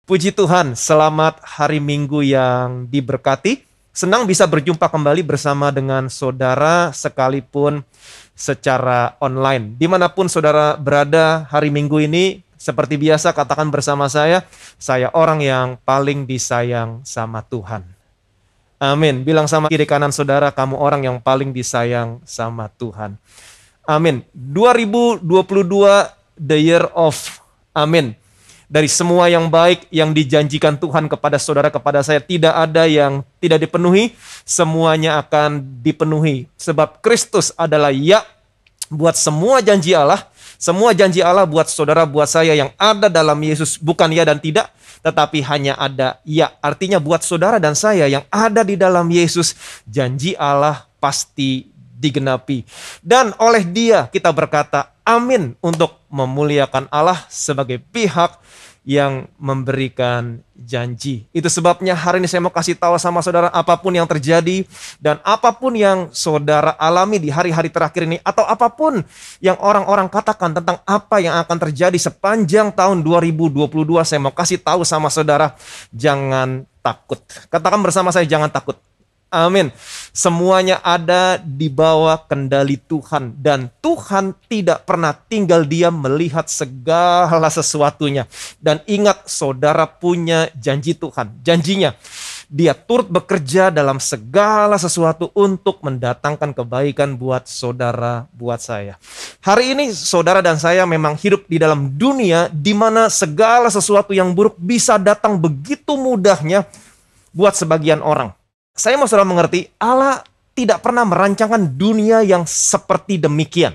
Puji Tuhan, selamat hari Minggu yang diberkati. Senang bisa berjumpa kembali bersama dengan saudara sekalipun secara online. Dimanapun saudara berada hari Minggu ini, seperti biasa katakan bersama saya orang yang paling disayang sama Tuhan. Amin. Bilang sama kiri kanan saudara, kamu orang yang paling disayang sama Tuhan. Amin. 2022, the year of Amin. Dari semua yang baik yang dijanjikan Tuhan kepada saudara, kepada saya, tidak ada yang tidak dipenuhi, semuanya akan dipenuhi. Sebab Kristus adalah ya buat semua janji Allah buat saudara, buat saya yang ada dalam Yesus, bukan ya dan tidak, tetapi hanya ada ya. Artinya buat saudara dan saya yang ada di dalam Yesus, janji Allah pasti digenapi. Dan oleh Dia kita berkata amin untuk memuliakan Allah sebagai pihak yang memberikan janji. Itu sebabnya hari ini saya mau kasih tahu sama saudara, apapun yang terjadi dan apapun yang saudara alami di hari-hari terakhir ini, atau apapun yang orang-orang katakan tentang apa yang akan terjadi sepanjang tahun 2022, saya mau kasih tahu sama saudara, jangan takut. Katakan bersama saya, jangan takut. Amin. Semuanya ada di bawah kendali Tuhan. Dan Tuhan tidak pernah tinggal diam melihat segala sesuatunya. Dan ingat, saudara punya janji Tuhan. Janjinya, Dia turut bekerja dalam segala sesuatu untuk mendatangkan kebaikan buat saudara, buat saya. Hari ini saudara dan saya memang hidup di dalam dunia di mana segala sesuatu yang buruk bisa datang begitu mudahnya buat sebagian orang. Saya mau saudara mengerti, Allah tidak pernah merancangkan dunia yang seperti demikian.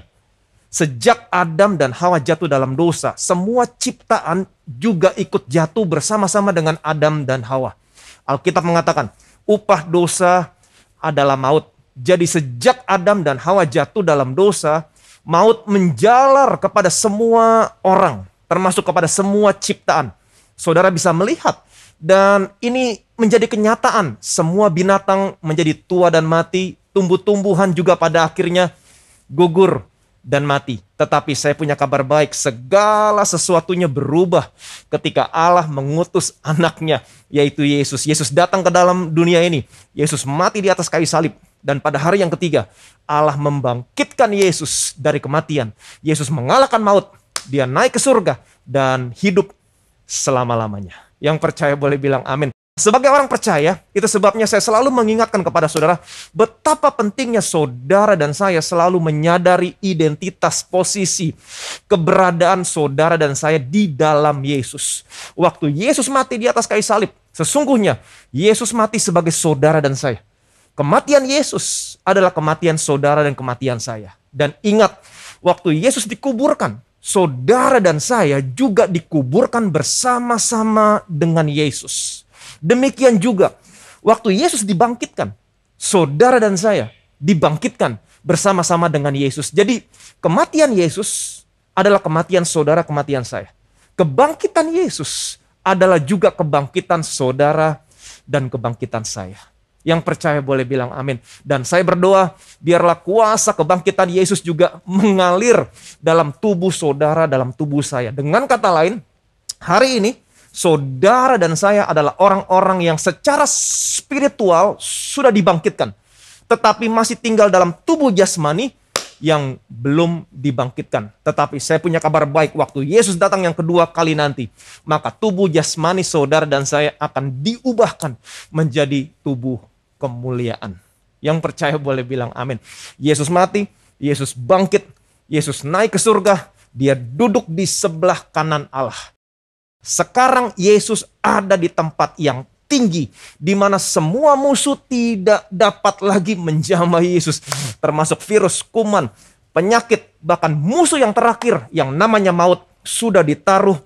Sejak Adam dan Hawa jatuh dalam dosa, semua ciptaan juga ikut jatuh bersama-sama dengan Adam dan Hawa. Alkitab mengatakan, upah dosa adalah maut. Jadi sejak Adam dan Hawa jatuh dalam dosa, maut menjalar kepada semua orang, termasuk kepada semua ciptaan. Saudara bisa melihat, dan ini menjadi kenyataan. Semua binatang menjadi tua dan mati. Tumbuh-tumbuhan juga pada akhirnya gugur dan mati. Tetapi saya punya kabar baik. Segala sesuatunya berubah ketika Allah mengutus anaknya, yaitu Yesus. Yesus datang ke dalam dunia ini. Yesus mati di atas kayu salib. Dan pada hari yang ketiga, Allah membangkitkan Yesus dari kematian. Yesus mengalahkan maut. Dia naik ke surga dan hidup selama-lamanya. Yang percaya boleh bilang amin. Sebagai orang percaya, itu sebabnya saya selalu mengingatkan kepada saudara, betapa pentingnya saudara dan saya selalu menyadari identitas, posisi, keberadaan saudara dan saya di dalam Yesus. Waktu Yesus mati di atas kayu salib, sesungguhnya Yesus mati sebagai saudara dan saya. Kematian Yesus adalah kematian saudara dan kematian saya. Dan ingat, waktu Yesus dikuburkan, saudara dan saya juga dikuburkan bersama-sama dengan Yesus. Demikian juga, waktu Yesus dibangkitkan, saudara dan saya dibangkitkan bersama-sama dengan Yesus. Jadi, kematian Yesus adalah kematian saudara, kematian saya. Kebangkitan Yesus adalah juga kebangkitan saudara dan kebangkitan saya. Yang percaya boleh bilang amin. Dan saya berdoa, biarlah kuasa kebangkitan Yesus juga mengalir dalam tubuh saudara, dalam tubuh saya. Dengan kata lain, hari ini saudara dan saya adalah orang-orang yang secara spiritual sudah dibangkitkan, tetapi masih tinggal dalam tubuh jasmani yang belum dibangkitkan. Tetapi saya punya kabar baik, waktu Yesus datang yang kedua kali nanti, maka tubuh jasmani saudara dan saya akan diubahkan menjadi tubuh kemuliaan. Yang percaya boleh bilang amin. Yesus mati, Yesus bangkit, Yesus naik ke surga, Dia duduk di sebelah kanan Allah. Sekarang Yesus ada di tempat yang tinggi, di mana semua musuh tidak dapat lagi menjamah Yesus, termasuk virus, kuman, penyakit, bahkan musuh yang terakhir yang namanya maut sudah ditaruh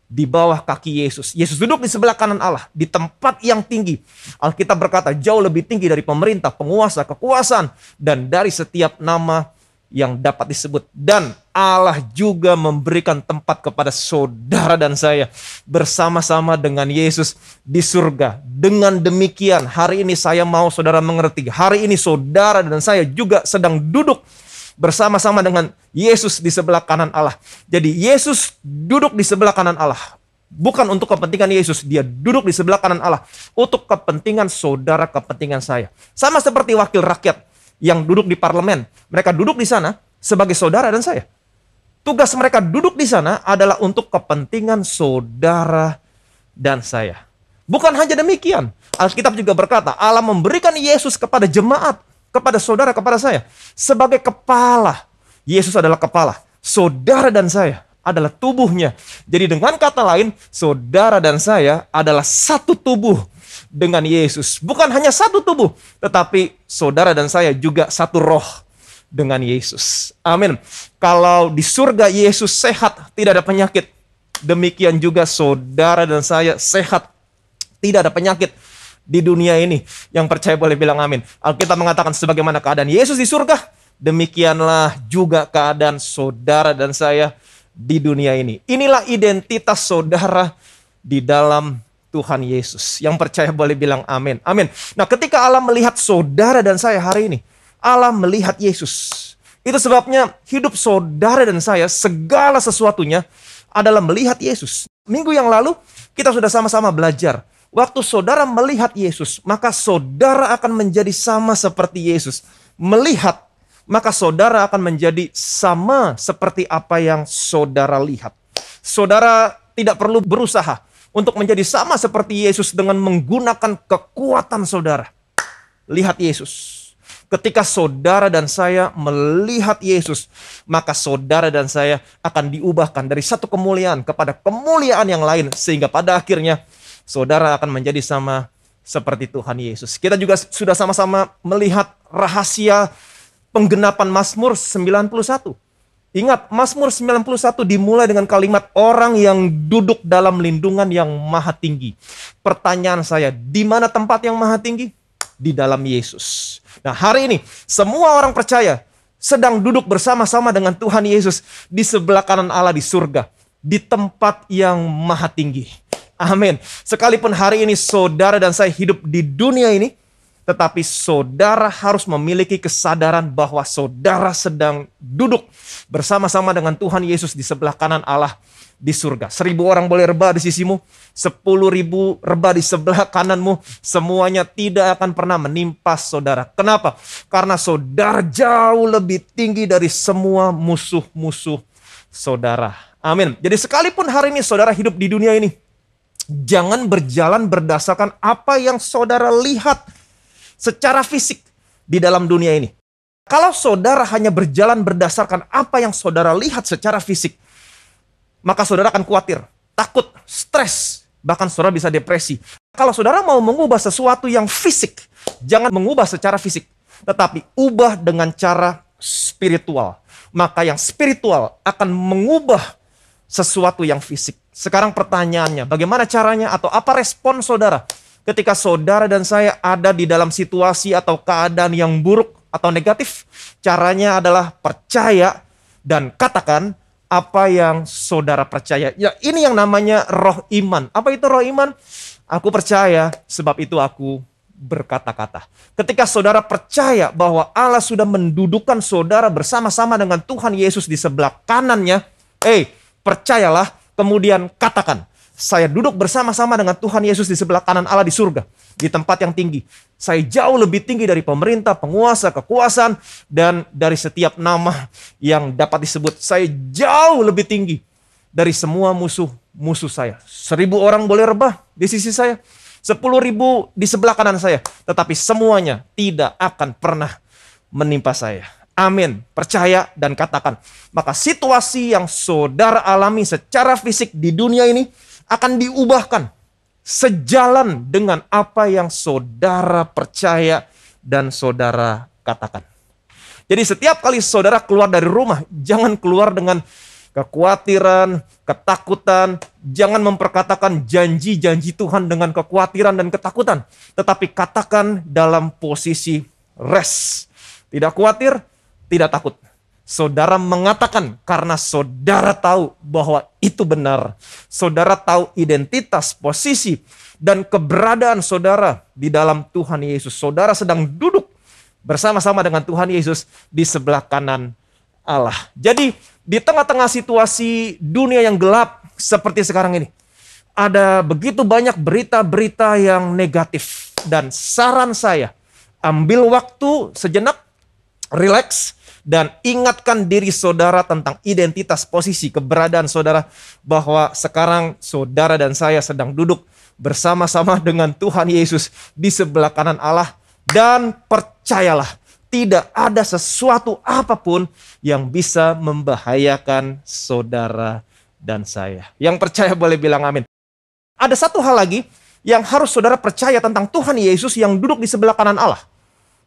di bawah kaki Yesus. Yesus duduk di sebelah kanan Allah, di tempat yang tinggi. Alkitab berkata jauh lebih tinggi dari pemerintah, penguasa, kekuasaan, dan dari setiap nama yang dapat disebut. Dan Allah juga memberikan tempat kepada saudara dan saya bersama-sama dengan Yesus di surga. Dengan demikian, hari ini saya mau saudara mengerti, hari ini saudara dan saya juga sedang duduk bersama-sama dengan Yesus di sebelah kanan Allah. Jadi Yesus duduk di sebelah kanan Allah. Bukan untuk kepentingan Yesus. Dia duduk di sebelah kanan Allah. Untuk kepentingan saudara, kepentingan saya. Sama seperti wakil rakyat yang duduk di parlemen. Mereka duduk di sana sebagai saudara dan saya. Tugas mereka duduk di sana adalah untuk kepentingan saudara dan saya. Bukan hanya demikian. Alkitab juga berkata, Allah memberikan Yesus kepada jemaat, kepada saudara, kepada saya. Sebagai kepala. Yesus adalah kepala. Saudara dan saya adalah tubuhnya. Jadi dengan kata lain, saudara dan saya adalah satu tubuh dengan Yesus. Bukan hanya satu tubuh, tetapi saudara dan saya juga satu roh dengan Yesus. Amin. Kalau di surga Yesus sehat, tidak ada penyakit. Demikian juga saudara dan saya sehat, tidak ada penyakit di dunia ini. Yang percaya boleh bilang amin. Alkitab mengatakan sebagaimana keadaan Yesus di surga, demikianlah juga keadaan saudara dan saya di dunia ini. Inilah identitas saudara di dalam Tuhan Yesus. Yang percaya boleh bilang amin. Amin. Nah, ketika Allah melihat saudara dan saya hari ini, Allah melihat Yesus. Itu sebabnya hidup saudara dan saya, segala sesuatunya adalah melihat Yesus. Minggu yang lalu kita sudah sama-sama belajar. Waktu saudara melihat Yesus, maka saudara akan menjadi sama seperti Yesus. Melihat, maka saudara akan menjadi sama seperti apa yang saudara lihat. Saudara tidak perlu berusaha untuk menjadi sama seperti Yesus dengan menggunakan kekuatan saudara. Lihat Yesus. Ketika saudara dan saya melihat Yesus, maka saudara dan saya akan diubahkan dari satu kemuliaan kepada kemuliaan yang lain. Sehingga pada akhirnya saudara akan menjadi sama seperti Tuhan Yesus. Kita juga sudah sama-sama melihat rahasia penggenapan Mazmur 91. Ingat, Mazmur 91 dimulai dengan kalimat orang yang duduk dalam lindungan yang maha tinggi. Pertanyaan saya, di mana tempat yang maha tinggi? Di dalam Yesus. Nah, hari ini semua orang percaya sedang duduk bersama-sama dengan Tuhan Yesus di sebelah kanan Allah di surga, di tempat yang maha tinggi. Amin. Sekalipun hari ini saudara dan saya hidup di dunia ini, tetapi saudara harus memiliki kesadaran bahwa saudara sedang duduk bersama-sama dengan Tuhan Yesus di sebelah kanan Allah di surga. 1.000 orang boleh rebah di sisimu, 10.000 rebah di sebelah kananmu, semuanya tidak akan pernah menimpa saudara. Kenapa? Karena saudara jauh lebih tinggi dari semua musuh-musuh saudara. Amin. Jadi sekalipun hari ini saudara hidup di dunia ini, jangan berjalan berdasarkan apa yang saudara lihat secara fisik di dalam dunia ini. Kalau saudara hanya berjalan berdasarkan apa yang saudara lihat secara fisik, maka saudara akan khawatir, takut, stres, bahkan saudara bisa depresi. Kalau saudara mau mengubah sesuatu yang fisik, jangan mengubah secara fisik, tetapi ubah dengan cara spiritual. Maka yang spiritual akan mengubah sesuatu yang fisik. Sekarang pertanyaannya, bagaimana caranya atau apa respon saudara ketika saudara dan saya ada di dalam situasi atau keadaan yang buruk atau negatif? Caranya adalah percaya dan katakan apa yang saudara percaya. Ya, ini yang namanya roh iman. Apa itu roh iman? Aku percaya, sebab itu aku berkata-kata. Ketika saudara percaya bahwa Allah sudah mendudukan saudara bersama-sama dengan Tuhan Yesus di sebelah kanannya, percayalah, kemudian katakan, saya duduk bersama-sama dengan Tuhan Yesus di sebelah kanan Allah di surga, di tempat yang tinggi. Saya jauh lebih tinggi dari pemerintah, penguasa, kekuasaan, dan dari setiap nama yang dapat disebut. Saya jauh lebih tinggi dari semua musuh saya. 1.000 orang boleh rebah di sisi saya, 10.000 di sebelah kanan saya, tetapi semuanya tidak akan pernah menimpa saya. Amin. Percaya dan katakan. Maka situasi yang saudara alami secara fisik di dunia ini akan diubahkan sejalan dengan apa yang saudara percaya dan saudara katakan. Jadi setiap kali saudara keluar dari rumah, jangan keluar dengan kekhawatiran, ketakutan. Jangan memperkatakan janji-janji Tuhan dengan kekhawatiran dan ketakutan. Tetapi katakan dalam posisi rest. Tidak khawatir, tidak takut. Saudara mengatakan karena saudara tahu bahwa itu benar. Saudara tahu identitas, posisi, dan keberadaan saudara di dalam Tuhan Yesus. Saudara sedang duduk bersama-sama dengan Tuhan Yesus di sebelah kanan Allah. Jadi di tengah-tengah situasi dunia yang gelap seperti sekarang ini, ada begitu banyak berita-berita yang negatif. Dan saran saya, ambil waktu sejenak, relax, dan ingatkan diri saudara tentang identitas, posisi, keberadaan saudara, bahwa sekarang saudara dan saya sedang duduk bersama-sama dengan Tuhan Yesus di sebelah kanan Allah. Dan percayalah, tidak ada sesuatu apapun yang bisa membahayakan saudara dan saya. Yang percaya boleh bilang amin. Ada satu hal lagi yang harus saudara percaya tentang Tuhan Yesus yang duduk di sebelah kanan Allah.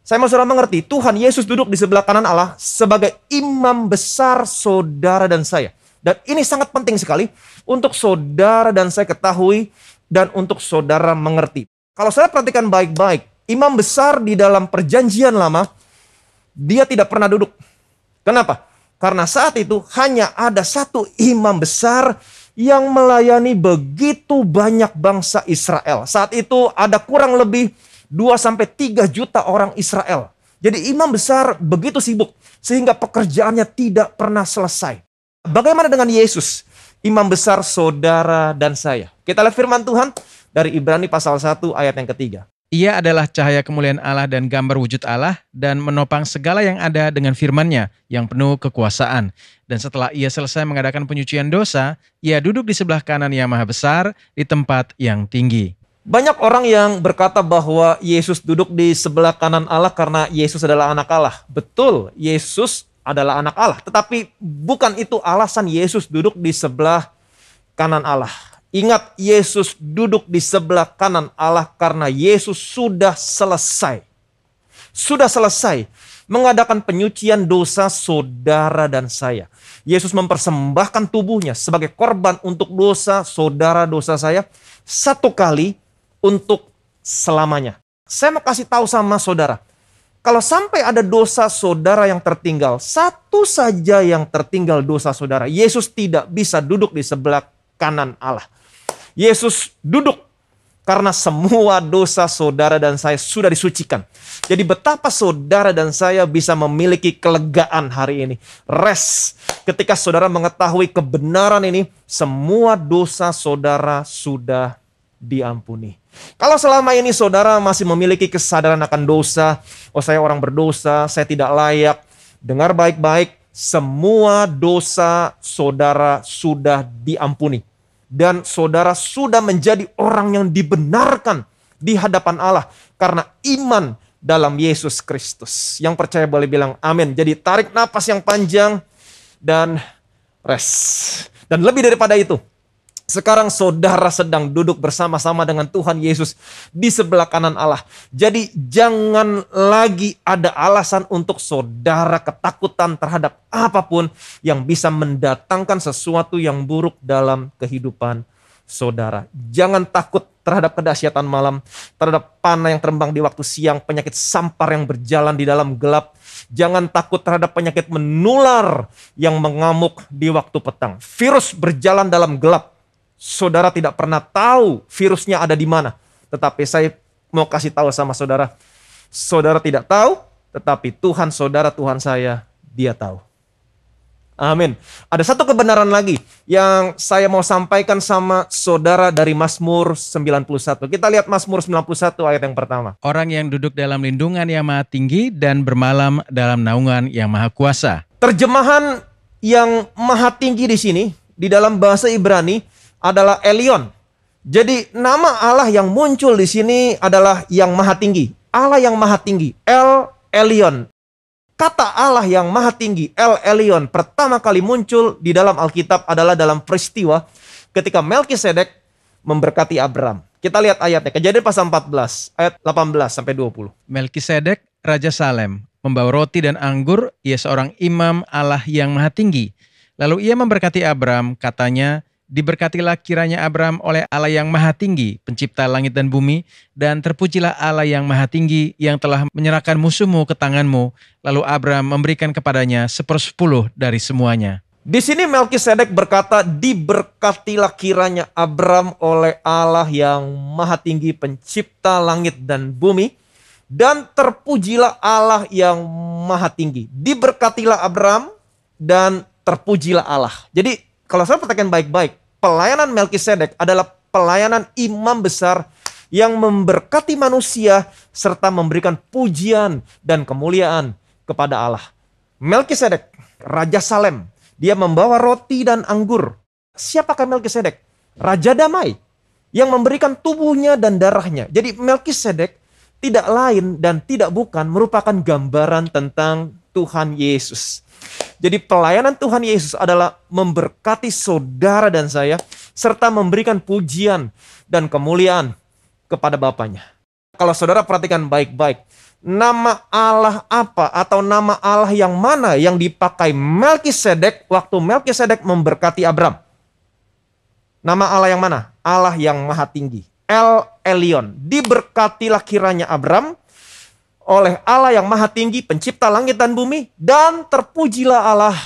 Saya mau saudara mengerti, Tuhan Yesus duduk di sebelah kanan Allah sebagai imam besar saudara dan saya. Dan ini sangat penting sekali untuk saudara dan saya ketahui dan untuk saudara mengerti. Kalau saya perhatikan baik-baik, imam besar di dalam perjanjian lama, dia tidak pernah duduk. Kenapa? Karena saat itu hanya ada satu imam besar yang melayani begitu banyak bangsa Israel. Saat itu ada kurang lebih 2-3 juta orang Israel. Jadi imam besar begitu sibuk sehingga pekerjaannya tidak pernah selesai. Bagaimana dengan Yesus, imam besar saudara dan saya? Kita lihat firman Tuhan dari Ibrani pasal 1 ayat yang ketiga. Ia adalah cahaya kemuliaan Allah dan gambar wujud Allah, dan menopang segala yang ada dengan firman-Nya yang penuh kekuasaan. Dan setelah ia selesai mengadakan penyucian dosa, ia duduk di sebelah kanan yang maha besar di tempat yang tinggi. Banyak orang yang berkata bahwa Yesus duduk di sebelah kanan Allah karena Yesus adalah anak Allah. Betul, Yesus adalah anak Allah. Tetapi bukan itu alasan Yesus duduk di sebelah kanan Allah. Ingat, Yesus duduk di sebelah kanan Allah karena Yesus sudah selesai. Sudah selesai mengadakan penyucian dosa saudara dan saya. Yesus mempersembahkan tubuhnya sebagai korban untuk dosa saudara, dosa saya, satu kali untuk selamanya. Saya mau kasih tahu sama saudara, kalau sampai ada dosa saudara yang tertinggal, satu saja yang tertinggal dosa saudara, Yesus tidak bisa duduk di sebelah kanan Allah. Yesus duduk karena semua dosa saudara dan saya sudah disucikan. Jadi betapa saudara dan saya bisa memiliki kelegaan hari ini. Rest. Ketika saudara mengetahui kebenaran ini, semua dosa saudara sudah diampuni. Kalau selama ini saudara masih memiliki kesadaran akan dosa, oh saya orang berdosa, saya tidak layak, dengar baik-baik, semua dosa saudara sudah diampuni. Dan saudara sudah menjadi orang yang dibenarkan di hadapan Allah karena iman dalam Yesus Kristus. Yang percaya boleh bilang amin. Jadi tarik napas yang panjang dan rest. Dan lebih daripada itu, sekarang saudara sedang duduk bersama-sama dengan Tuhan Yesus di sebelah kanan Allah. Jadi jangan lagi ada alasan untuk saudara ketakutan terhadap apapun yang bisa mendatangkan sesuatu yang buruk dalam kehidupan saudara. Jangan takut terhadap kedahsyatan malam, terhadap panah yang terbang di waktu siang, penyakit sampar yang berjalan di dalam gelap. Jangan takut terhadap penyakit menular yang mengamuk di waktu petang. Virus berjalan dalam gelap. Saudara tidak pernah tahu virusnya ada di mana. Tetapi saya mau kasih tahu sama saudara. Saudara tidak tahu, tetapi Tuhan saudara, Tuhan saya, Dia tahu. Amin. Ada satu kebenaran lagi yang saya mau sampaikan sama saudara dari Mazmur 91. Kita lihat Mazmur 91 ayat yang pertama. Orang yang duduk dalam lindungan yang maha tinggi dan bermalam dalam naungan yang maha kuasa. Terjemahan yang maha tinggi di sini, di dalam bahasa Ibrani, adalah Elyon. Jadi nama Allah yang muncul di sini adalah yang maha tinggi. Allah yang maha tinggi, El Elyon. Kata Allah yang maha tinggi, El Elyon, pertama kali muncul di dalam Alkitab adalah dalam peristiwa ketika Melkisedek memberkati Abram. Kita lihat ayatnya, Kejadian pasal 14, ayat 18-20. Melkisedek, Raja Salem, membawa roti dan anggur, ia seorang imam Allah yang maha tinggi. Lalu ia memberkati Abram, katanya, diberkatilah kiranya Abram oleh Allah yang maha tinggi, pencipta langit dan bumi, dan terpujilah Allah yang maha tinggi yang telah menyerahkan musuhmu ke tanganmu. Lalu Abram memberikan kepadanya 1/10 dari semuanya. Di sini Melkisedek berkata, diberkatilah kiranya Abram oleh Allah yang maha tinggi, pencipta langit dan bumi, dan terpujilah Allah yang maha tinggi. Diberkatilah Abram dan terpujilah Allah. Jadi kalau saya perhatikan baik-baik, pelayanan Melkisedek adalah pelayanan imam besar yang memberkati manusia serta memberikan pujian dan kemuliaan kepada Allah. Melkisedek, Raja Salem, dia membawa roti dan anggur. Siapakah Melkisedek? Raja damai yang memberikan tubuhnya dan darahnya. Jadi Melkisedek tidak lain dan tidak bukan merupakan gambaran tentang Tuhan Yesus. Jadi pelayanan Tuhan Yesus adalah memberkati saudara dan saya serta memberikan pujian dan kemuliaan kepada Bapaknya. Kalau saudara perhatikan baik-baik, nama Allah apa atau nama Allah yang mana yang dipakai Melkisedek waktu Melkisedek memberkati Abram? Nama Allah yang mana? Allah yang Maha Tinggi. El Elyon. Diberkatilah kiranya Abram oleh Allah yang Maha Tinggi, pencipta langit dan bumi, dan terpujilah Allah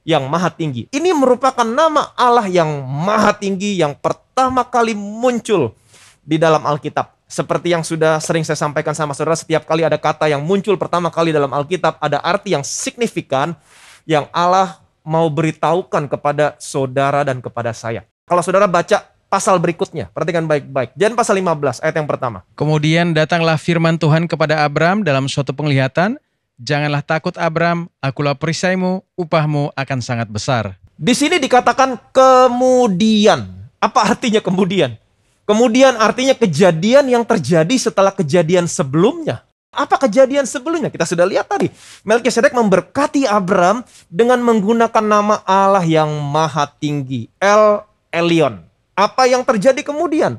yang Maha Tinggi. Ini merupakan nama Allah yang Maha Tinggi yang pertama kali muncul di dalam Alkitab. Seperti yang sudah sering saya sampaikan sama saudara, setiap kali ada kata yang muncul pertama kali dalam Alkitab, ada arti yang signifikan yang Allah mau beritahukan kepada saudara dan kepada saya. Kalau saudara baca pasal berikutnya, perhatikan baik-baik. Jan pasal 15 ayat yang pertama. Kemudian datanglah firman Tuhan kepada Abram dalam suatu penglihatan, "Janganlah takut Abram, akulah perisaimu, upahmu akan sangat besar." Di sini dikatakan kemudian. Apa artinya kemudian? Kemudian artinya kejadian yang terjadi setelah kejadian sebelumnya. Apa kejadian sebelumnya? Kita sudah lihat tadi. Melkisedek memberkati Abram dengan menggunakan nama Allah yang Maha Tinggi, El Elyon. Apa yang terjadi kemudian?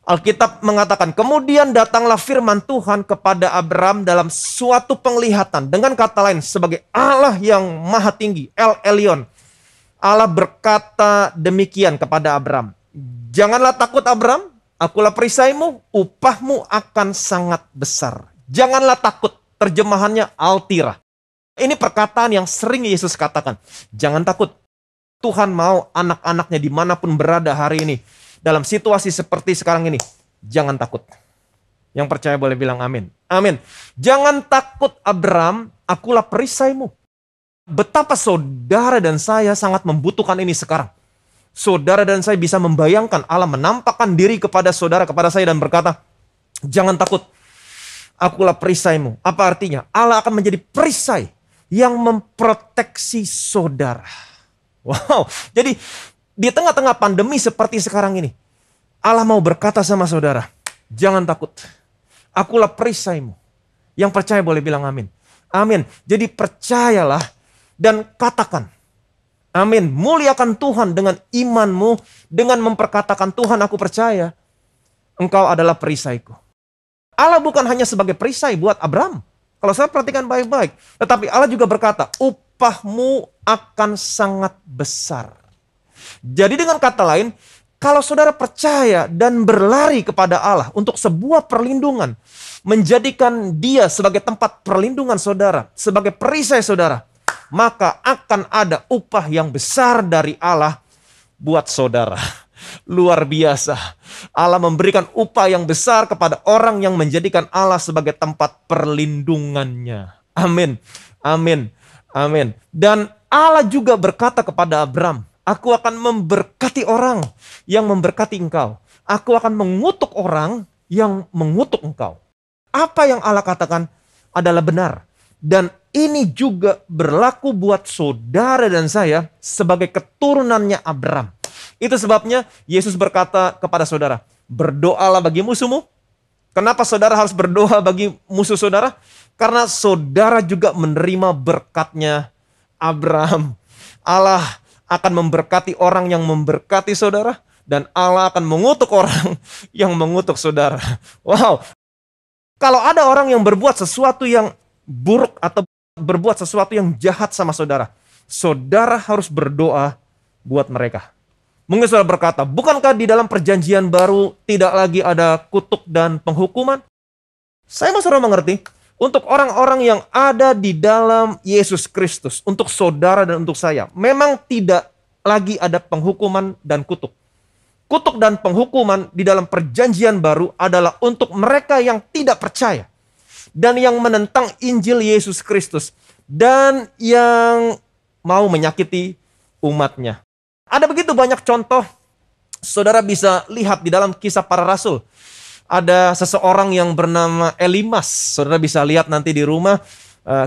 Alkitab mengatakan, kemudian datanglah firman Tuhan kepada Abram dalam suatu penglihatan. Dengan kata lain, sebagai Allah yang Maha Tinggi, El Elyon. Allah berkata demikian kepada Abram. Janganlah takut Abram, akulah perisaimu, upahmu akan sangat besar. Janganlah takut, terjemahannya Altira. Ini perkataan yang sering Yesus katakan. Jangan takut. Tuhan mau anak-anaknya dimanapun berada hari ini. Dalam situasi seperti sekarang ini. Jangan takut. Yang percaya boleh bilang amin. Amin. Jangan takut Abram, akulah perisaimu. Betapa saudara dan saya sangat membutuhkan ini sekarang. Saudara dan saya bisa membayangkan Allah menampakkan diri kepada saudara, kepada saya dan berkata, jangan takut. Akulah perisaimu. Apa artinya? Allah akan menjadi perisai yang memproteksi saudara. Wow, jadi di tengah-tengah pandemi seperti sekarang ini, Allah mau berkata sama saudara, jangan takut, akulah perisaimu. Yang percaya boleh bilang amin. Amin. Jadi percayalah dan katakan, amin. Muliakan Tuhan dengan imanmu, dengan memperkatakan Tuhan aku percaya, engkau adalah perisaiku. Allah bukan hanya sebagai perisai buat Abram. Kalau saya perhatikan baik-baik, tetapi Allah juga berkata, upahmu akan sangat besar. Jadi dengan kata lain, kalau saudara percaya dan berlari kepada Allah untuk sebuah perlindungan, menjadikan dia sebagai tempat perlindungan saudara, sebagai perisai saudara, maka akan ada upah yang besar dari Allah buat saudara. Luar biasa. Allah memberikan upah yang besar kepada orang yang menjadikan Allah sebagai tempat perlindungannya. Amin. Amin. Amin. Dan Allah juga berkata kepada Abram, aku akan memberkati orang yang memberkati engkau. Aku akan mengutuk orang yang mengutuk engkau. Apa yang Allah katakan adalah benar. Dan ini juga berlaku buat saudara dan saya sebagai keturunannya Abram. Itu sebabnya Yesus berkata kepada saudara, berdoalah bagi musuhmu. Kenapa saudara harus berdoa bagi musuh saudara? Karena saudara juga menerima berkatnya Abram. Allah akan memberkati orang yang memberkati saudara, dan Allah akan mengutuk orang yang mengutuk saudara. Wow. Kalau ada orang yang berbuat sesuatu yang buruk atau berbuat sesuatu yang jahat sama saudara, saudara harus berdoa buat mereka. Mungkin saudara berkata, bukankah di dalam perjanjian baru tidak lagi ada kutuk dan penghukuman? Saya mau saudara mengerti, untuk orang-orang yang ada di dalam Yesus Kristus, untuk saudara dan untuk saya, memang tidak lagi ada penghukuman dan kutuk. Kutuk dan penghukuman di dalam perjanjian baru adalah untuk mereka yang tidak percaya dan yang menentang Injil Yesus Kristus dan yang mau menyakiti umatnya. Ada begitu banyak contoh Saudara bisa lihat di dalam Kisah Para Rasul. Ada seseorang yang bernama Elimas. Saudara bisa lihat nanti di rumah.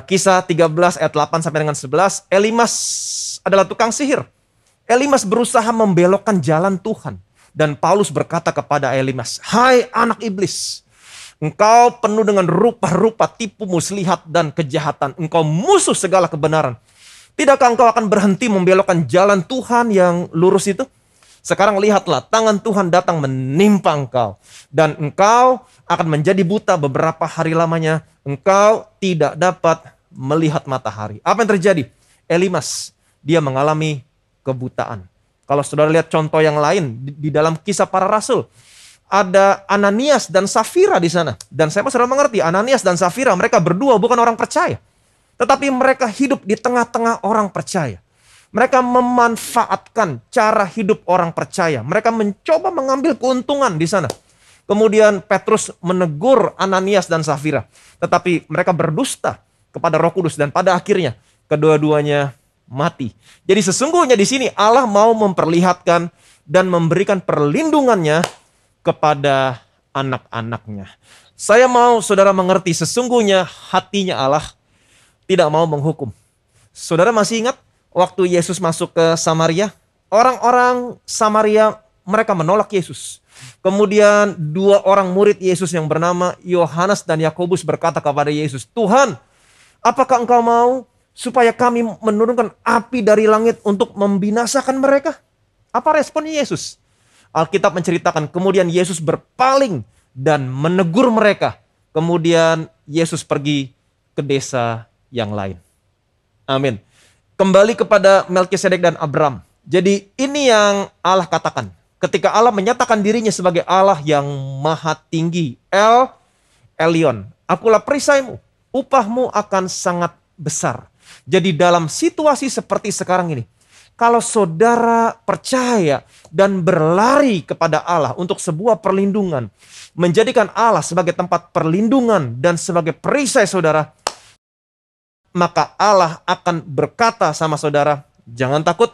Kisah 13 ayat 8 sampai dengan 11. Elimas adalah tukang sihir. Elimas berusaha membelokkan jalan Tuhan. Dan Paulus berkata kepada Elimas, "Hai anak iblis, engkau penuh dengan rupa-rupa tipu muslihat dan kejahatan. Engkau musuh segala kebenaran. Tidakkah engkau akan berhenti membelokkan jalan Tuhan yang lurus itu? Sekarang lihatlah, tangan Tuhan datang menimpa engkau. Dan engkau akan menjadi buta beberapa hari lamanya. Engkau tidak dapat melihat matahari." Apa yang terjadi? Elimas, dia mengalami kebutaan. Kalau saudara lihat contoh yang lain di dalam Kisah Para Rasul, ada Ananias dan Safira di sana. Dan saya mau saudara mengerti, Ananias dan Safira mereka berdua bukan orang percaya. Tetapi mereka hidup di tengah-tengah orang percaya. Mereka memanfaatkan cara hidup orang percaya. Mereka mencoba mengambil keuntungan di sana. Kemudian Petrus menegur Ananias dan Safira. Tetapi mereka berdusta kepada Roh Kudus dan pada akhirnya kedua-duanya mati. Jadi sesungguhnya di sini Allah mau memperlihatkan dan memberikan perlindungannya kepada anak-anaknya. Saya mau saudara mengerti, sesungguhnya hatinya Allah tidak mau menghukum. Saudara masih ingat waktu Yesus masuk ke Samaria? Orang-orang Samaria mereka menolak Yesus. Kemudian dua orang murid Yesus yang bernama Yohanes dan Yakobus berkata kepada Yesus, "Tuhan, apakah engkau mau supaya kami menurunkan api dari langit untuk membinasakan mereka?" Apa respon Yesus? Alkitab menceritakan kemudian Yesus berpaling dan menegur mereka. Kemudian Yesus pergi ke desa yang lain. Amin. Kembali kepada Melkisedek dan Abram. Jadi ini yang Allah katakan. Ketika Allah menyatakan dirinya sebagai Allah yang maha tinggi. El Elyon. Akulah perisaimu. Upahmu akan sangat besar. Jadi dalam situasi seperti sekarang ini, kalau saudara percaya dan berlari kepada Allah untuk sebuah perlindungan, menjadikan Allah sebagai tempat perlindungan dan sebagai perisai saudara, maka Allah akan berkata sama saudara, "Jangan takut,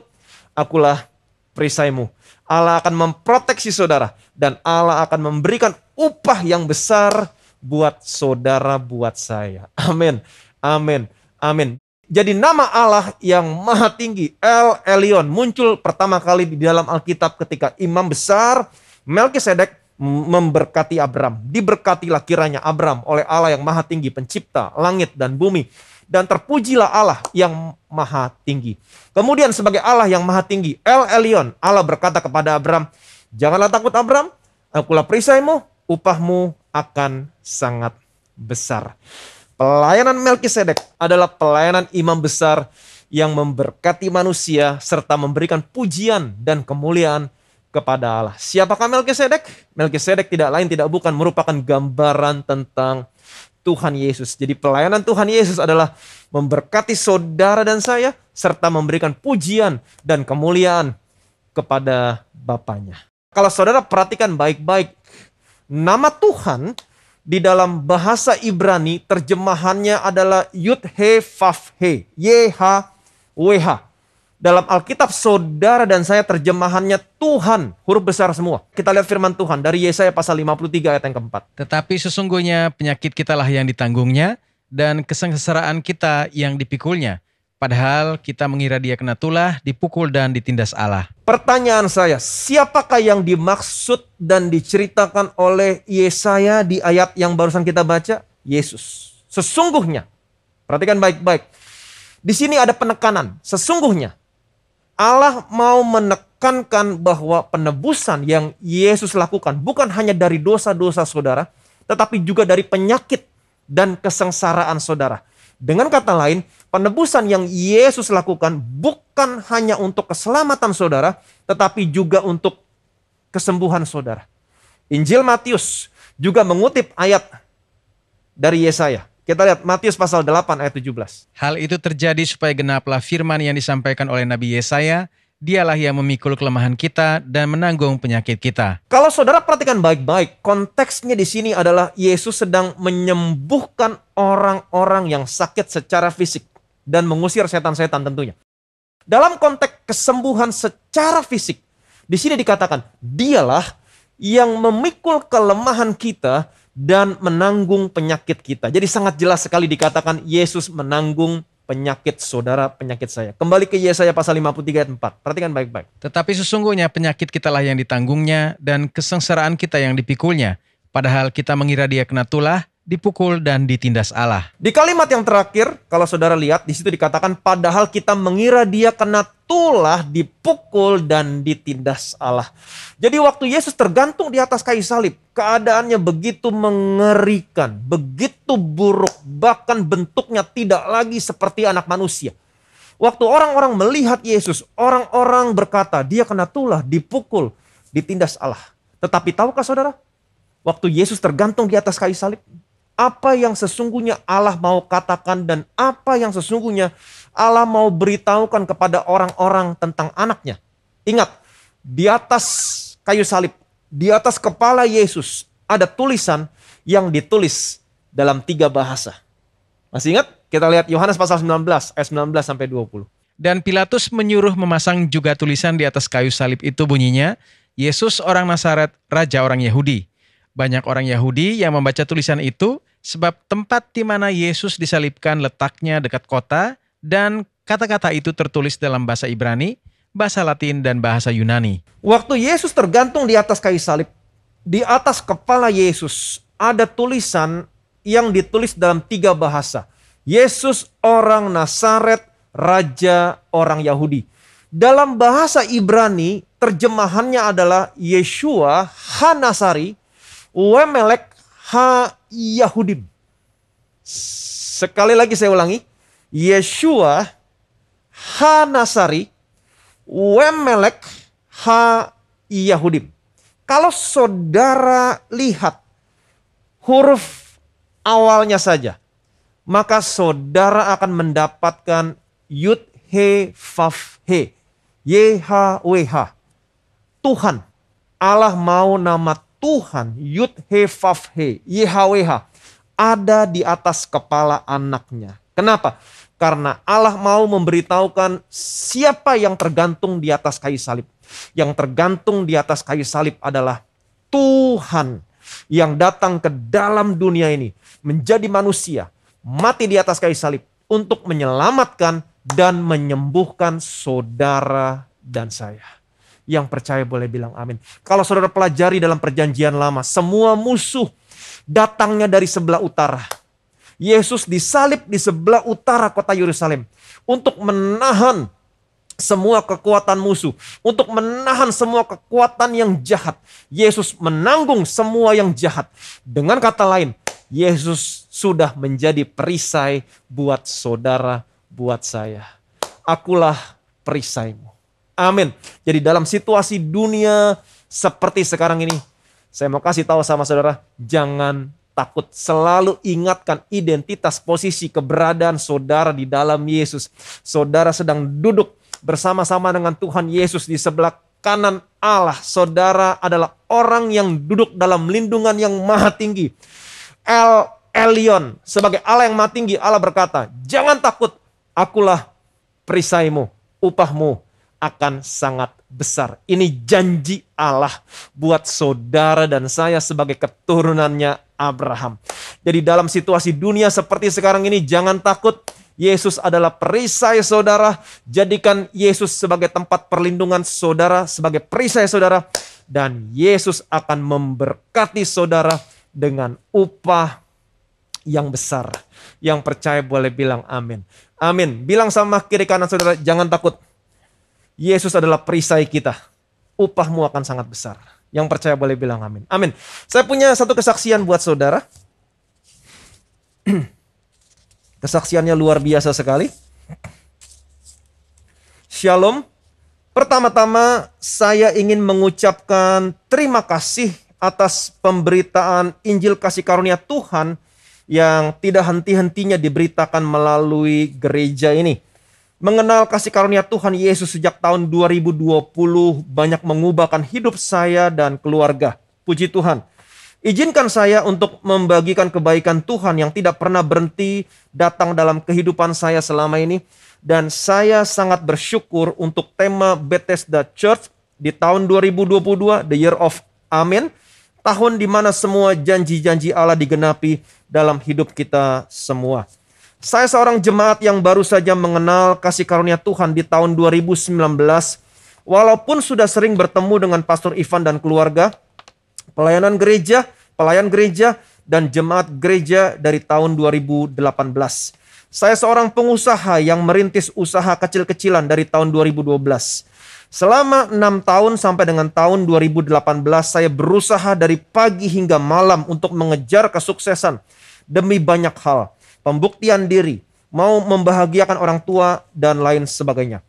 akulah perisaimu." Allah akan memproteksi saudara dan Allah akan memberikan upah yang besar buat saudara, buat saya. Amin. Amin. Amin. Jadi nama Allah yang maha tinggi, El Elyon, muncul pertama kali di dalam Alkitab ketika imam besar Melkisedek memberkati Abram. Diberkatilah kiranya Abram oleh Allah yang maha tinggi, pencipta langit dan bumi. Dan terpujilah Allah yang maha tinggi. Kemudian sebagai Allah yang maha tinggi, El Elyon, Allah berkata kepada Abram, "Janganlah takut Abram, akulah perisaimu, upahmu akan sangat besar." Pelayanan Melkisedek adalah pelayanan imam besar yang memberkati manusia serta memberikan pujian dan kemuliaan kepada Allah. Siapakah Melkisedek? Melkisedek tidak lain tidak bukan merupakan gambaran tentang Tuhan Yesus. Jadi pelayanan Tuhan Yesus adalah memberkati saudara dan saya serta memberikan pujian dan kemuliaan kepada Bapaknya. Kalau saudara perhatikan baik-baik, nama Tuhan di dalam bahasa Ibrani terjemahannya adalah Yud-He-Vav-He, YHWH. Dalam Alkitab saudara dan saya terjemahannya Tuhan, huruf besar semua. Kita lihat firman Tuhan dari Yesaya pasal 53 ayat yang keempat. Tetapi sesungguhnya penyakit kitalah yang ditanggungnya dan kesengsaraan kita yang dipikulnya. Padahal kita mengira dia kena tulah, dipukul dan ditindas Allah. Pertanyaan saya, siapakah yang dimaksud dan diceritakan oleh Yesaya di ayat yang barusan kita baca? Yesus. Sesungguhnya, perhatikan baik-baik. Di sini ada penekanan, sesungguhnya. Allah mau menekankan bahwa penebusan yang Yesus lakukan bukan hanya dari dosa-dosa saudara, tetapi juga dari penyakit dan kesengsaraan saudara. Dengan kata lain, penebusan yang Yesus lakukan bukan hanya untuk keselamatan saudara, tetapi juga untuk kesembuhan saudara. Injil Matius juga mengutip ayat dari Yesaya. Kita lihat Matius pasal 8 ayat 17. Hal itu terjadi supaya genaplah firman yang disampaikan oleh Nabi Yesaya, dialah yang memikul kelemahan kita dan menanggung penyakit kita. Kalau saudara perhatikan baik-baik, konteksnya di sini adalah Yesus sedang menyembuhkan orang-orang yang sakit secara fisik dan mengusir setan-setan tentunya. Dalam konteks kesembuhan secara fisik, Di sini dikatakan, dialah yang memikul kelemahan kita dan menanggung penyakit kita. Jadi sangat jelas sekali dikatakan Yesus menanggung penyakit saudara, penyakit saya. Kembali ke Yesaya pasal 53 ayat 4. Perhatikan baik-baik. Tetapi sesungguhnya penyakit kitalah yang ditanggungnya dan kesengsaraan kita yang dipikulnya. Padahal kita mengira dia kena tulah, dipukul dan ditindas Allah. Di kalimat yang terakhir, kalau saudara lihat, di situ dikatakan padahal kita mengira dia kena tulah, dipukul dan ditindas Allah. Jadi waktu Yesus tergantung di atas kayu salib, keadaannya begitu mengerikan, begitu buruk, bahkan bentuknya tidak lagi seperti anak manusia. Waktu orang-orang melihat Yesus, orang-orang berkata, dia kena tulah, dipukul, ditindas Allah. Tetapi tahukah saudara, waktu Yesus tergantung di atas kayu salib, apa yang sesungguhnya Allah mau katakan dan apa yang sesungguhnya Allah mau beritahukan kepada orang-orang tentang anaknya. Ingat, di atas kayu salib, di atas kepala Yesus ada tulisan yang ditulis dalam 3 bahasa. Masih ingat? Kita lihat Yohanes pasal 19 ayat 19 sampai 20. Dan Pilatus menyuruh memasang juga tulisan di atas kayu salib itu, bunyinya, Yesus orang Nazaret, Raja orang Yahudi. Banyak orang Yahudi yang membaca tulisan itu sebab tempat di mana Yesus disalibkan letaknya dekat kota dan kata-kata itu tertulis dalam bahasa Ibrani, bahasa Latin, dan bahasa Yunani. Waktu Yesus tergantung di atas kayu salib, di atas kepala Yesus ada tulisan yang ditulis dalam 3 bahasa. Yesus orang Nazaret, Raja orang Yahudi. Dalam bahasa Ibrani, terjemahannya adalah Yeshua ha-Nasari, Wemelek ha-Yahudim. Sekali lagi saya ulangi. Yeshua ha-Nasari, Wemelek ha-Yahudim. Kalau saudara lihat huruf awalnya saja, maka saudara akan mendapatkan Yud He Vav He, YHWH. Tuhan, Allah mau nama Tuhan, Yud He Vav He, YHWH, ada di atas kepala anaknya. Kenapa? Karena Allah mau memberitahukan siapa yang tergantung di atas kayu salib. Yang tergantung di atas kayu salib adalah Tuhan yang datang ke dalam dunia ini, menjadi manusia, mati di atas kayu salib untuk menyelamatkan dan menyembuhkan saudara dan saya. Yang percaya boleh bilang amin. Kalau saudara pelajari dalam perjanjian lama, semua musuh datangnya dari sebelah utara. Yesus disalib di sebelah utara kota Yerusalem untuk menahan semua kekuatan musuh, untuk menahan semua kekuatan yang jahat. Yesus menanggung semua yang jahat. Dengan kata lain, Yesus sudah menjadi perisai buat saudara, buat saya. Akulah perisaimu. Amin. Jadi dalam situasi dunia seperti sekarang ini, saya mau kasih tahu sama saudara, jangan takut. Selalu ingatkan identitas, posisi, keberadaan saudara di dalam Yesus. Saudara sedang duduk bersama-sama dengan Tuhan Yesus di sebelah kanan Allah. Saudara adalah orang yang duduk dalam lindungan yang maha tinggi. El Elyon, sebagai Allah yang maha tinggi, Allah berkata, jangan takut, akulah perisaimu, upahmu akan sangat besar. Ini janji Allah buat saudara dan saya sebagai keturunannya Abraham. Jadi dalam situasi dunia seperti sekarang ini, jangan takut. Yesus adalah perisai saudara. Jadikan Yesus sebagai tempat perlindungan saudara, sebagai perisai saudara. Dan Yesus akan memberkati saudara dengan upah yang besar. Yang percaya boleh bilang amin. Amin. Bilang sama kiri kanan saudara, jangan takut. Yesus adalah perisai kita. Upahmu akan sangat besar. Yang percaya boleh bilang amin. Amin. Saya punya satu kesaksian buat saudara. Kesaksiannya luar biasa sekali. Shalom. Pertama-tama saya ingin mengucapkan terima kasih atas pemberitaan Injil kasih karunia Tuhan yang tidak henti-hentinya diberitakan melalui gereja ini. Mengenal kasih karunia Tuhan Yesus sejak tahun 2020 banyak mengubahkan hidup saya dan keluarga. Puji Tuhan. Izinkan saya untuk membagikan kebaikan Tuhan yang tidak pernah berhenti datang dalam kehidupan saya selama ini. Dan saya sangat bersyukur untuk tema Bethesda Church Di tahun 2022, the year of Amin, tahun di mana semua janji-janji Allah digenapi dalam hidup kita semua. Saya seorang jemaat yang baru saja mengenal kasih karunia Tuhan di tahun 2019. Walaupun sudah sering bertemu dengan Pastor Ivan dan keluarga, pelayan gereja, dan jemaat gereja dari tahun 2018. Saya seorang pengusaha yang merintis usaha kecil-kecilan dari tahun 2012. Selama 6 tahun sampai dengan tahun 2018, saya berusaha dari pagi hingga malam untuk mengejar kesuksesan demi banyak hal. Pembuktian diri, mau membahagiakan orang tua, dan lain sebagainya.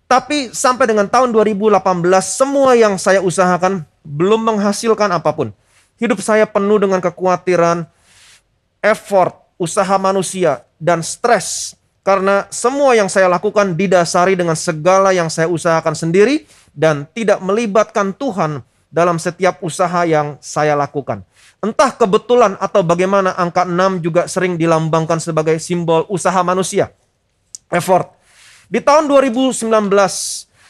Tapi sampai dengan tahun 2018, semua yang saya usahakan belum menghasilkan apapun. Hidup saya penuh dengan kekhawatiran, effort, usaha manusia, dan stres. Karena semua yang saya lakukan didasari dengan segala yang saya usahakan sendiri dan tidak melibatkan Tuhan dalam setiap usaha yang saya lakukan. Entah kebetulan atau bagaimana, angka 6 juga sering dilambangkan sebagai simbol usaha manusia. Effort. Di tahun 2019,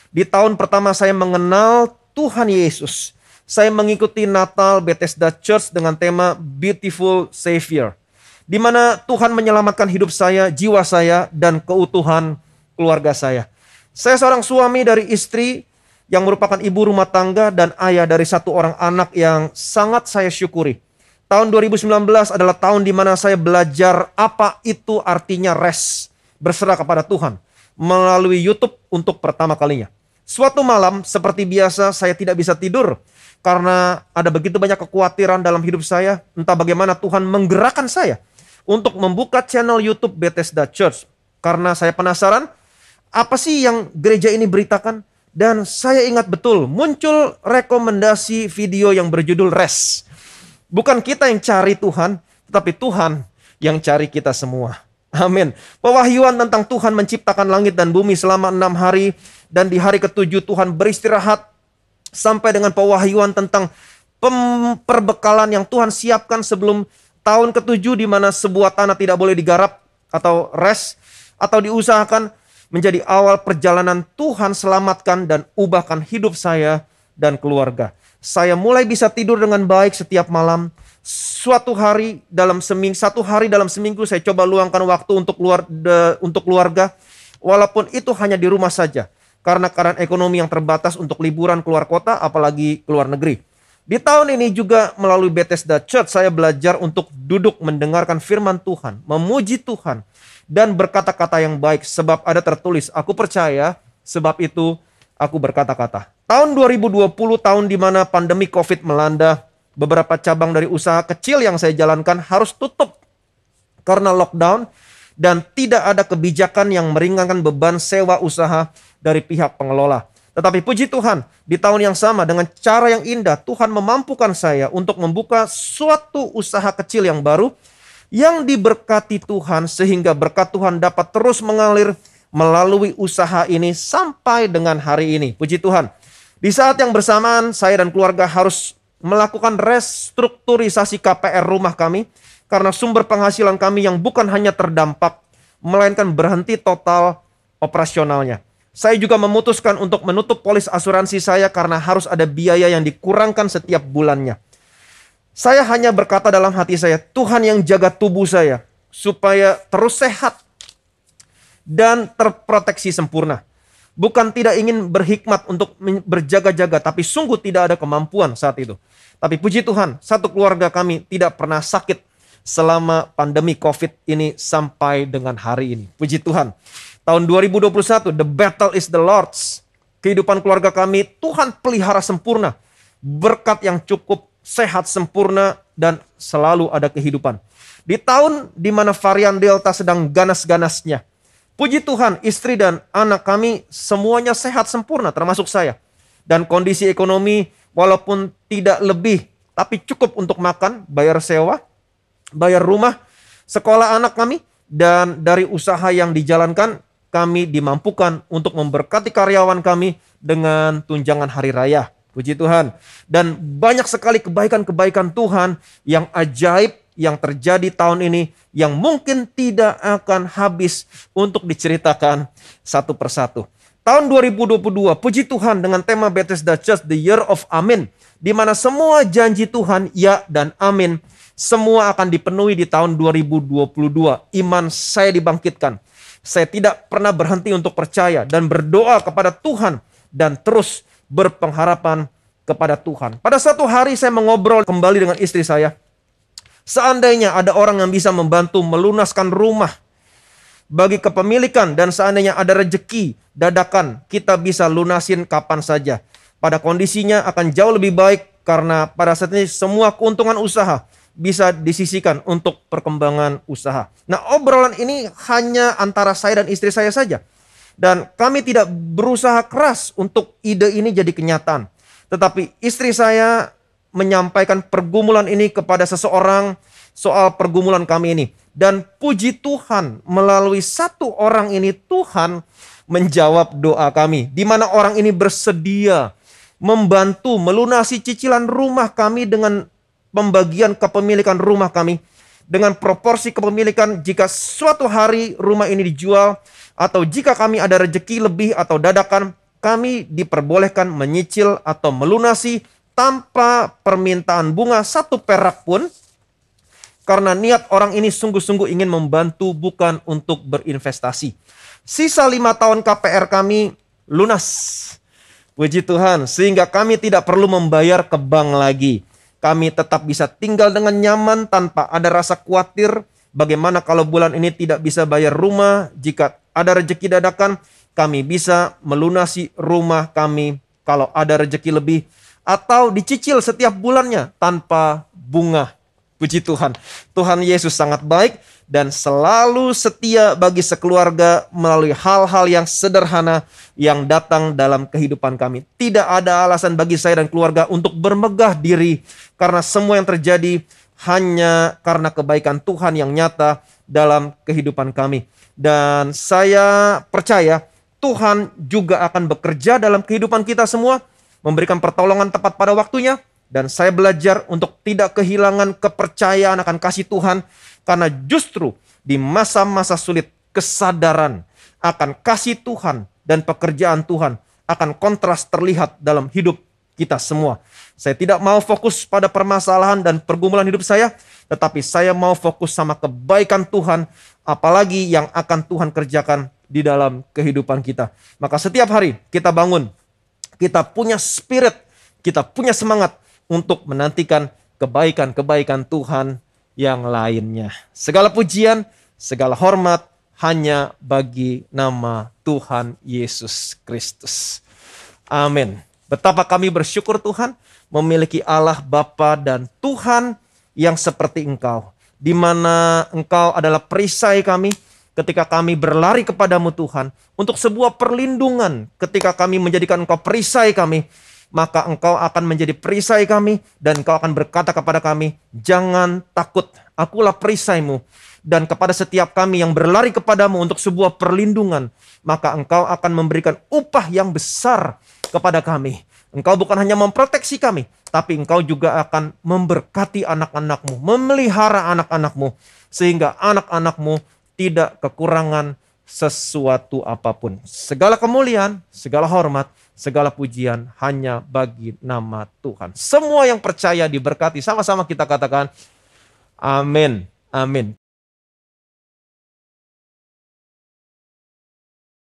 di tahun pertama saya mengenal Tuhan Yesus, saya mengikuti Natal Bethesda Church dengan tema Beautiful Savior, di mana Tuhan menyelamatkan hidup saya, jiwa saya, dan keutuhan keluarga saya. Saya seorang suami dari istri yang merupakan ibu rumah tangga dan ayah dari 1 orang anak yang sangat saya syukuri. Tahun 2019 adalah tahun di mana saya belajar apa itu artinya rest, berserah kepada Tuhan, melalui YouTube untuk pertama kalinya. Suatu malam, seperti biasa, saya tidak bisa tidur karena ada begitu banyak kekhawatiran dalam hidup saya. Entah bagaimana Tuhan menggerakkan saya untuk membuka channel YouTube Bethesda Church. Karena saya penasaran, apa sih yang gereja ini beritakan? Dan saya ingat betul, muncul rekomendasi video yang berjudul Rest. Bukan kita yang cari Tuhan, tetapi Tuhan yang cari kita semua. Amin. Pewahyuan tentang Tuhan menciptakan langit dan bumi selama 6 hari. Dan di hari ke-7 Tuhan beristirahat. Sampai dengan pewahyuan tentang perbekalan yang Tuhan siapkan sebelum tahun ke-7, di mana sebuah tanah tidak boleh digarap atau rest atau diusahakan, menjadi awal perjalanan Tuhan selamatkan dan ubahkan hidup saya dan keluarga. Saya mulai bisa tidur dengan baik setiap malam. Satu hari dalam seminggu saya coba luangkan waktu untuk keluarga, walaupun itu hanya di rumah saja. Karena keadaan ekonomi yang terbatas untuk liburan keluar kota, apalagi keluar negeri. Di tahun ini juga melalui Bethesda Church saya belajar untuk duduk mendengarkan firman Tuhan, memuji Tuhan, dan berkata-kata yang baik. Sebab ada tertulis, aku percaya, sebab itu aku berkata-kata. Tahun 2020, tahun di mana pandemi COVID melanda, beberapa cabang dari usaha kecil yang saya jalankan harus tutup karena lockdown, dan tidak ada kebijakan yang meringankan beban sewa usaha dari pihak pengelola. Tetapi puji Tuhan, di tahun yang sama dengan cara yang indah, Tuhan memampukan saya untuk membuka suatu usaha kecil yang baru, yang diberkati Tuhan, sehingga berkat Tuhan dapat terus mengalir melalui usaha ini sampai dengan hari ini. Puji Tuhan. Di saat yang bersamaan, saya dan keluarga harus melakukan restrukturisasi KPR rumah kami, karena sumber penghasilan kami yang bukan hanya terdampak, melainkan berhenti total operasionalnya. Saya juga memutuskan untuk menutup polis asuransi saya karena harus ada biaya yang dikurangkan setiap bulannya. Saya hanya berkata dalam hati saya, Tuhan yang jaga tubuh saya supaya terus sehat dan terproteksi sempurna. Bukan tidak ingin berhikmat untuk berjaga-jaga, tapi sungguh tidak ada kemampuan saat itu. Tapi puji Tuhan, satu keluarga kami tidak pernah sakit selama pandemi COVID ini sampai dengan hari ini. Puji Tuhan. Tahun 2021, the battle is the Lord's. Kehidupan keluarga kami, Tuhan pelihara sempurna. Berkat yang cukup, sehat sempurna, dan selalu ada kehidupan. Di tahun di mana varian Delta sedang ganas-ganasnya, puji Tuhan, istri dan anak kami semuanya sehat sempurna, termasuk saya. Dan kondisi ekonomi walaupun tidak lebih, tapi cukup untuk makan, bayar sewa, bayar rumah, sekolah anak kami, dan dari usaha yang dijalankan, kami dimampukan untuk memberkati karyawan kami dengan tunjangan hari raya. Puji Tuhan. Dan banyak sekali kebaikan-kebaikan Tuhan yang ajaib yang terjadi tahun ini, yang mungkin tidak akan habis untuk diceritakan satu persatu. tahun 2022, puji Tuhan dengan tema Bethesda Church, The Year of Amin, di mana semua janji Tuhan ya dan amin, semua akan dipenuhi di tahun 2022. Iman saya dibangkitkan. Saya tidak pernah berhenti untuk percaya dan berdoa kepada Tuhan dan terus berpengharapan kepada Tuhan. Pada satu hari saya mengobrol kembali dengan istri saya. Seandainya ada orang yang bisa membantu melunaskan rumah bagi kepemilikan dan seandainya ada rezeki dadakan, kita bisa lunasin kapan saja. Pada kondisinya akan jauh lebih baik karena pada saat ini semua keuntungan usaha bisa disisihkan untuk perkembangan usaha. Nah, obrolan ini hanya antara saya dan istri saya saja. Dan kami tidak berusaha keras untuk ide ini jadi kenyataan. Tetapi istri saya menyampaikan pergumulan ini kepada seseorang soal pergumulan kami ini. Dan puji Tuhan, melalui satu orang ini Tuhan menjawab doa kami. Di mana orang ini bersedia membantu melunasi cicilan rumah kami dengan pembagian kepemilikan rumah kami. Dengan proporsi kepemilikan jika suatu hari rumah ini dijual atau jika kami ada rezeki lebih atau dadakan, kami diperbolehkan menyicil atau melunasi tanpa permintaan bunga 1 perak pun. Karena niat orang ini sungguh-sungguh ingin membantu bukan untuk berinvestasi. Sisa 5 tahun KPR kami lunas. Puji Tuhan, sehingga kami tidak perlu membayar ke bank lagi. Kami tetap bisa tinggal dengan nyaman tanpa ada rasa khawatir. Bagaimana kalau bulan ini tidak bisa bayar rumah? Jika ada rezeki dadakan, kami bisa melunasi rumah kami kalau ada rezeki lebih. Atau dicicil setiap bulannya tanpa bunga. Puji Tuhan. Tuhan Yesus sangat baik dan selalu setia bagi sekeluarga melalui hal-hal yang sederhana yang datang dalam kehidupan kami. Tidak ada alasan bagi saya dan keluarga untuk bermegah diri karena semua yang terjadi hanya karena kebaikan Tuhan yang nyata dalam kehidupan kami. Dan saya percaya Tuhan juga akan bekerja dalam kehidupan kita semua, memberikan pertolongan tepat pada waktunya. Dan saya belajar untuk tidak kehilangan kepercayaan akan kasih Tuhan. Karena justru di masa-masa sulit, kesadaran akan kasih Tuhan dan pekerjaan Tuhan akan kontras terlihat dalam hidup kita semua. Saya tidak mau fokus pada permasalahan dan pergumulan hidup saya, tetapi saya mau fokus sama kebaikan Tuhan, apalagi yang akan Tuhan kerjakan di dalam kehidupan kita. Maka setiap hari kita bangun, kita punya spirit, kita punya semangat untuk menantikan kebaikan-kebaikan Tuhan yang lainnya. Segala pujian, segala hormat hanya bagi nama Tuhan Yesus Kristus. Amin. Betapa kami bersyukur Tuhan memiliki Allah Bapa dan Tuhan yang seperti Engkau. Di mana Engkau adalah perisai kami ketika kami berlari kepadamu Tuhan. Untuk sebuah perlindungan ketika kami menjadikan Engkau perisai kami. Maka Engkau akan menjadi perisai kami dan Engkau akan berkata kepada kami, jangan takut, akulah perisaimu. Dan kepada setiap kami yang berlari kepadamu untuk sebuah perlindungan, maka Engkau akan memberikan upah yang besar kepada kami. Engkau bukan hanya memproteksi kami, tapi Engkau juga akan memberkati anak-anakmu, memelihara anak-anakmu, sehingga anak-anakmu tidak kekurangan sesuatu apapun. Segala kemuliaan, segala hormat, segala pujian hanya bagi nama Tuhan. Semua yang percaya diberkati, sama-sama kita katakan amin. Amin.